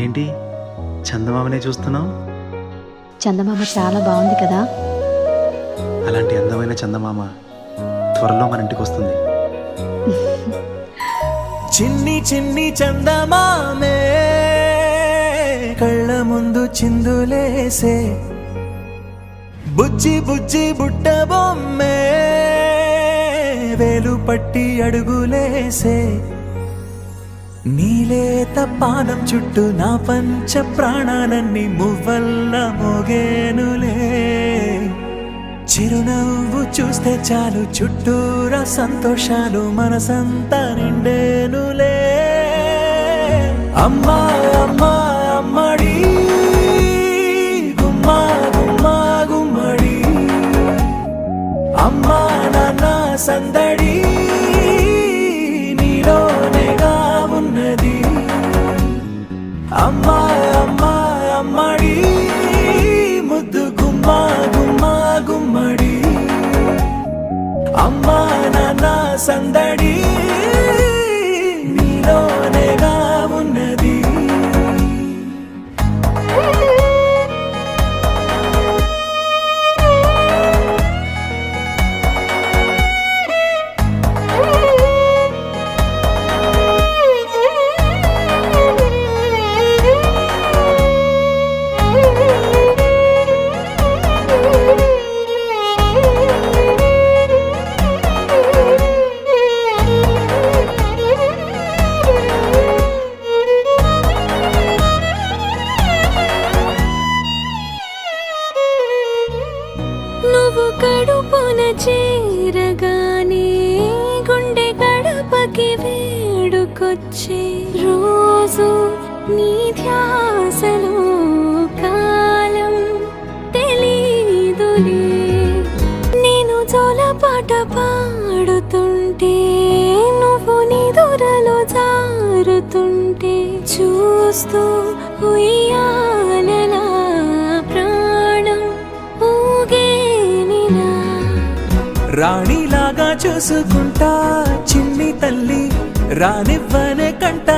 ఏంటి చందమామనే చూస్తున్నావు? చందమామ చాలా బాగుంది కదా. అలాంటి అందమైన చందమామ త్వరలో మన ఇంటికి వస్తుంది. చిన్ని చిన్ని చందమామే కళ్ళ ముందు చిందులేసే, బుజ్జి బుజ్జి బుట్ట బొమ్మే వేలు పట్టి అడుగులేసే, నీలేత పాదం చుట్టూ నా పంచ ప్రాణాలన్నీ మువ్వల్ల మోగేనులే, చిరునవ్వు చూస్తే చాలు చుట్టూరా సంతోషాలు మనసంతా నిండేనులే. అమ్మా అమ్మా అమ్మడి గుమ్మా గుమ్మా గుమ్మడి, అమ్మా నాన్న సందడి నీలోనేగా ఉన్నది. అమ్మా అమ్మా అమ్మడి ముద్దు గుమ్మా గుమ్మా గుమ్మడి, అమ్మా నాన్న సందడి నీలోనేగా ఉన్నది. నువ్వు కడుపున చేరగానే గుండె గడపకి వేడుకొచ్చే, రోజు నీ ధ్యాసలో కాలం తెలీదులే. నేను జోలపాట పాడుతుంటే నువ్వు నిదురలో జారుతుంటే, చూస్తూ ఉయ్యాలలా ప్రాణం ఊగేనిలా. రాణిలాగా చూసుకుంటా చిన్ని తల్లి, రానివ్వనే కంట